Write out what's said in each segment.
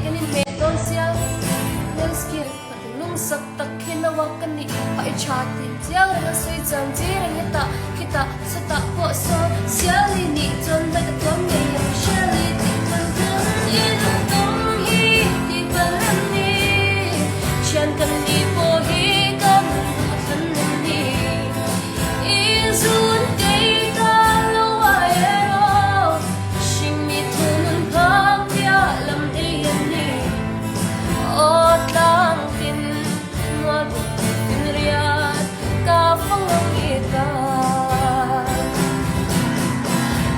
in me don sia nel skill nung sak tak khina wa kan ni pai chatin chiang ra sui chang ji ra heta kita sata po so sia li ni chon ba ka tom me ya shali ti kan in dong hi ti balan ni chan kan ni po hi kan than ni izun dei ta lo ai ro sing mi thun phang ya lam dei ni o tlang tin mo tin riat ka phong ita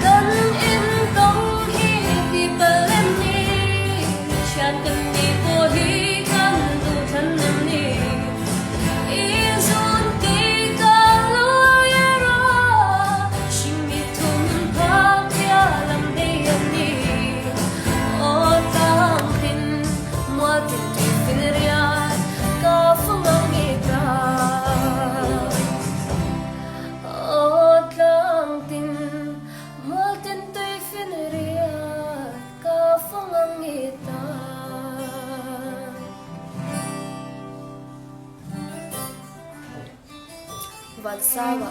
kan in dong hi ti balan ni chan kan ni po hi kan du than ni izun dei ka lo ai ro sing mi thun phang ya lam dei ni o tlang tin mo tin riat ka phong ita o tlang tin mo tin tui fin riat ka phong ita Valsava.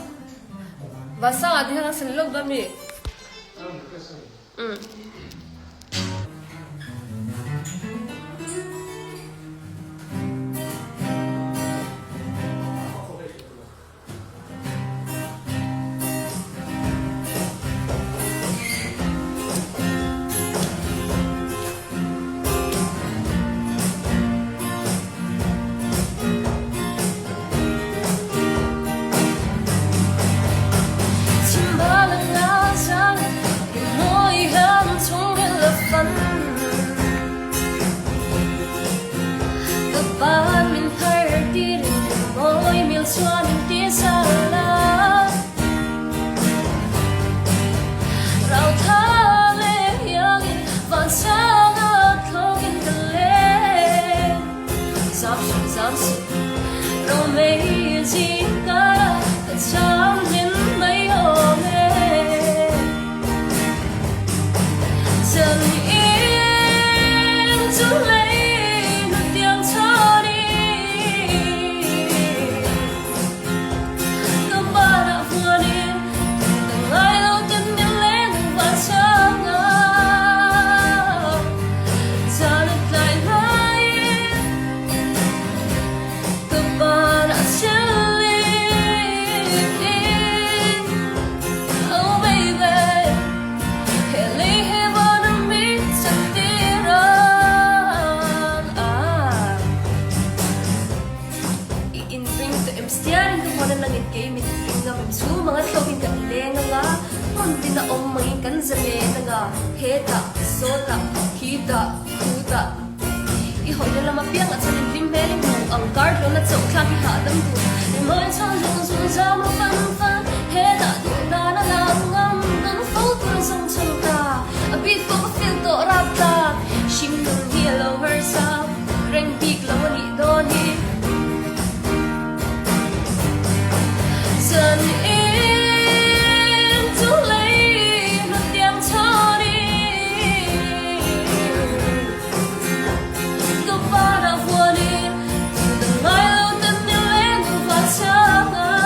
Valsava di hang sen log ba mi? Chimbalang asang noi ham chung la fan kapan min thar dir moi mil chuan ti sala rau tha le yang van sanga thogin kale zam ro me ji ka cham min mai ho me chân in zu lấy nó tiếng cho đi cơ ba đã vừa đi từng ai lâu tin nhớ lên và chẳng ngờ giờ được lại lại cơ ba đã chân oh baby Heli heaven and me in bring to em staring to one lang in game in bring ngam su mga thlogin kan lenga nga on din na om mangin kan zame nga heta sota hita puta I hoi na lama piang at sanin lim beling mo ang guard lo na tsok kami hadam tu ni mo en chong zung zung za mo fan heta du na na lang ngam nang photo song chong ta a bit ko ka feel to rapta shim nung hello herself reng big lo ni doni chân in zu lấy nó tiếng cho đi cơ ba đã vừa đi từng ngày lâu tin nhớ lên và chẳng ngờ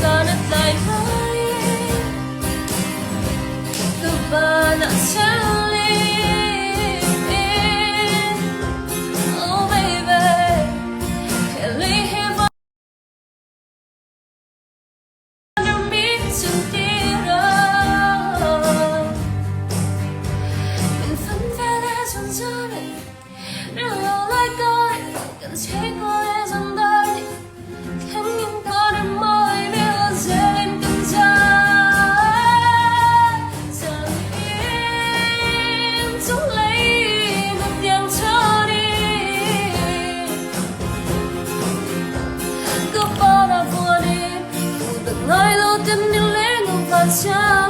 giờ đất lại nói cơ ba đã chân đi oh baby Heli heaven Hãy subscribe cho kênh Ghiền Mì Gõ để không bỏ lỡ những video hấp dẫn